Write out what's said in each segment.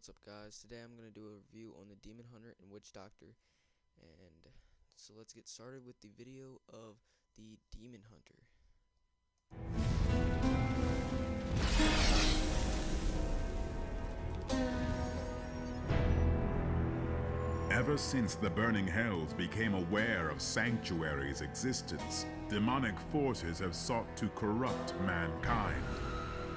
what's up guys? Today I'm going to do a review on the Demon Hunter and Witch Doctor, and so let's get started with the video of the Demon Hunter. Ever since the Burning Hells became aware of Sanctuary's existence, demonic forces have sought to corrupt mankind.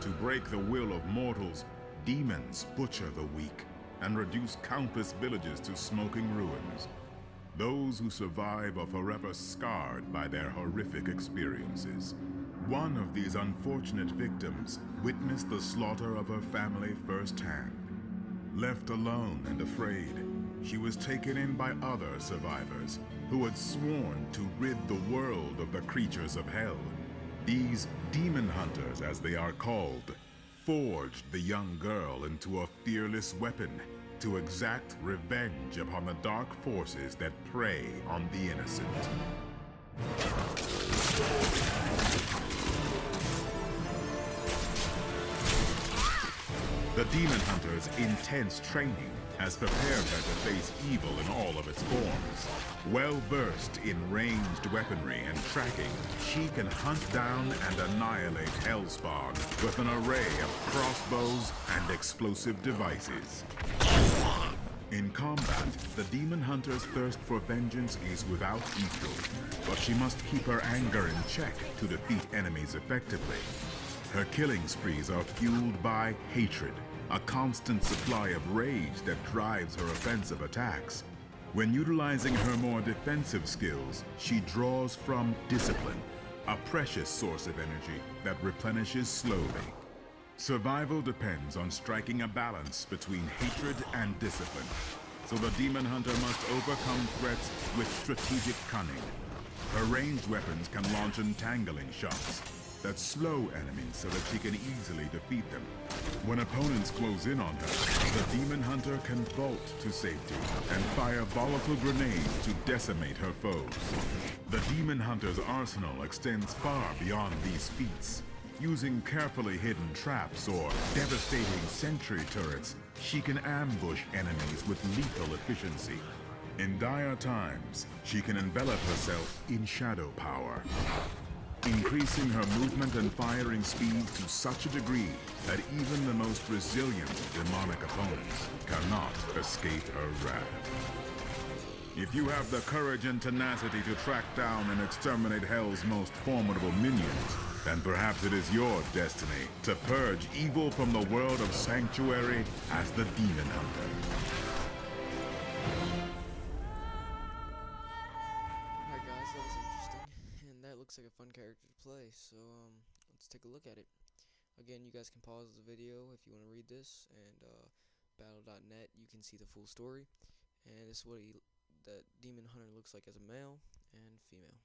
To break the will of mortals, demons butcher the weak and reduce countless villages to smoking ruins. Those who survive are forever scarred by their horrific experiences. One of these unfortunate victims witnessed the slaughter of her family firsthand. Left alone and afraid, she was taken in by other survivors who had sworn to rid the world of the creatures of hell. These demon hunters, as they are called, forged the young girl into a fearless weapon to exact revenge upon the dark forces that prey on the innocent. The demon hunter's intense training has prepared her to face evil in all of its forms. Well-versed in ranged weaponry and tracking, she can hunt down and annihilate hellspawn with an array of crossbows and explosive devices. In combat, the demon hunter's thirst for vengeance is without equal, but she must keep her anger in check to defeat enemies effectively. Her killing sprees are fueled by hatred, a constant supply of rage that drives her offensive attacks. When utilizing her more defensive skills, she draws from discipline, a precious source of energy that replenishes slowly. Survival depends on striking a balance between hatred and discipline, so the demon hunter must overcome threats with strategic cunning. Her ranged weapons can launch entangling shots that slow enemies so that she can easily defeat them. When opponents close in on her, the demon hunter can vault to safety and fire volatile grenades to decimate her foes. The demon hunter's arsenal extends far beyond these feats. Using carefully hidden traps or devastating sentry turrets, she can ambush enemies with lethal efficiency. In dire times, she can envelop herself in shadow power, increasing her movement and firing speed to such a degree that even the most resilient demonic opponents cannot escape her wrath. If you have the courage and tenacity to track down and exterminate Hell's most formidable minions, then perhaps it is your destiny to purge evil from the world of Sanctuary as the Demon Hunter. Alright guys, that was interesting, and that looks like a fun character to play, so let's take a look at it. Again, you guys can pause the video if you want to read this, and battle.net, you can see the full story, and this is what the Demon Hunter looks like as a male and female.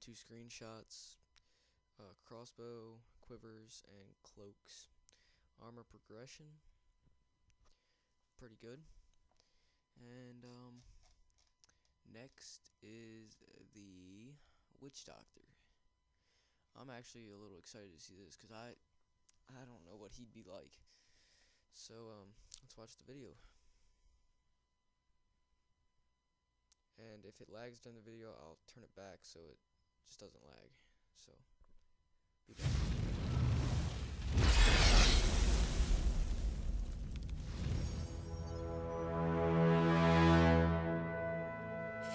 2 screenshots, crossbow, quivers, and cloaks. Armor progression, pretty good. And next is the Witch Doctor. I'm actually a little excited to see this because I don't know what he'd be like. So let's watch the video. And if it lags during the video, I'll turn it back so it just doesn't lag. So, be back.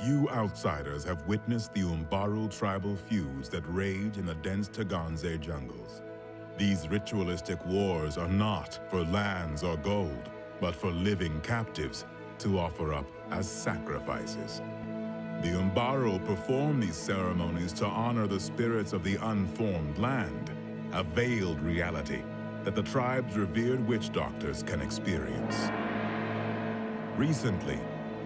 Few outsiders have witnessed the Umbaru tribal feuds that rage in the dense Taganze jungles. These ritualistic wars are not for lands or gold, but for living captives to offer up as sacrifices. The Umbaru perform these ceremonies to honor the spirits of the unformed land, a veiled reality that the tribe's revered witch doctors can experience. Recently,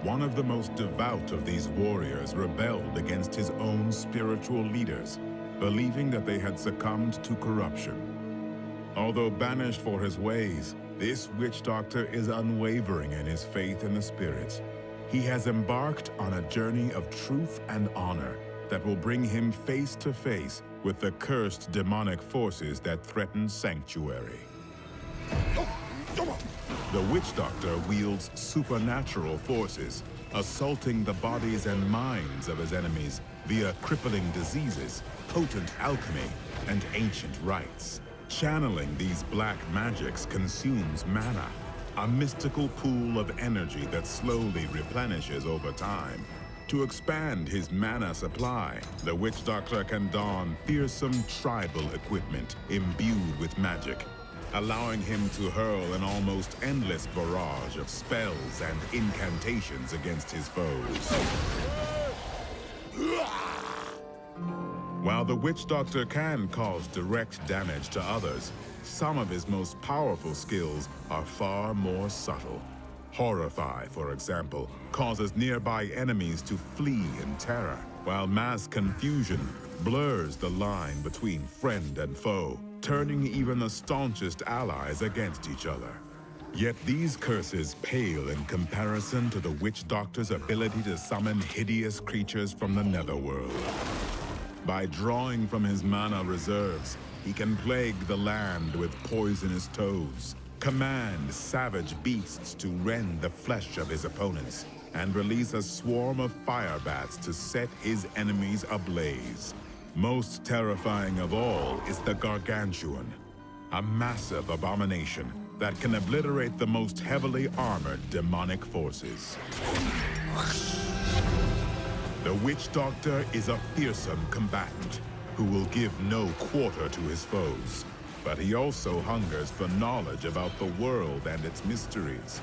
one of the most devout of these warriors rebelled against his own spiritual leaders, believing that they had succumbed to corruption. Although banished for his ways, this witch doctor is unwavering in his faith in the spirits. He has embarked on a journey of truth and honor that will bring him face to face with the cursed demonic forces that threaten Sanctuary. Oh, The witch doctor wields supernatural forces, assaulting the bodies and minds of his enemies via crippling diseases, potent alchemy, and ancient rites. Channeling these black magics consumes mana, a mystical pool of energy that slowly replenishes over time. To expand his mana supply, the witch doctor can don fearsome tribal equipment imbued with magic, allowing him to hurl an almost endless barrage of spells and incantations against his foes. While the witch doctor can cause direct damage to others, some of his most powerful skills are far more subtle. Horrify, for example, causes nearby enemies to flee in terror, while mass confusion blurs the line between friend and foe, turning even the staunchest allies against each other. Yet these curses pale in comparison to the witch doctor's ability to summon hideous creatures from the netherworld. By drawing from his mana reserves, he can plague the land with poisonous toads, command savage beasts to rend the flesh of his opponents, and release a swarm of fire bats to set his enemies ablaze. Most terrifying of all is the Gargantuan, a massive abomination that can obliterate the most heavily armored demonic forces. The Witch Doctor is a fearsome combatant who will give no quarter to his foes, but he also hungers for knowledge about the world and its mysteries.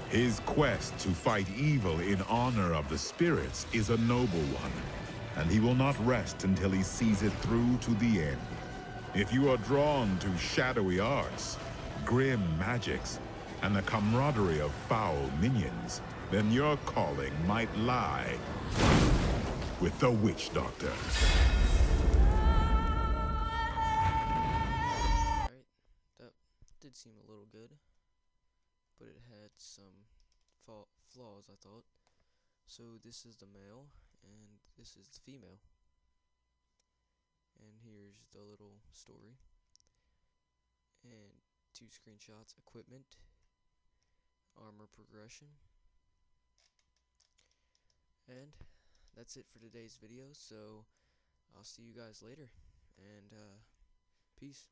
His quest to fight evil in honor of the spirits is a noble one, and he will not rest until he sees it through to the end. If you are drawn to shadowy arts, grim magics, and the camaraderie of foul minions, then your calling might lie with the Witch Doctor. Alright, that did seem a little good, but it had some flaws, I thought. So this is the male, and this is the female. And here's the little story. And 2 screenshots, equipment, armor progression. And that's it for today's video, so I'll see you guys later, and peace.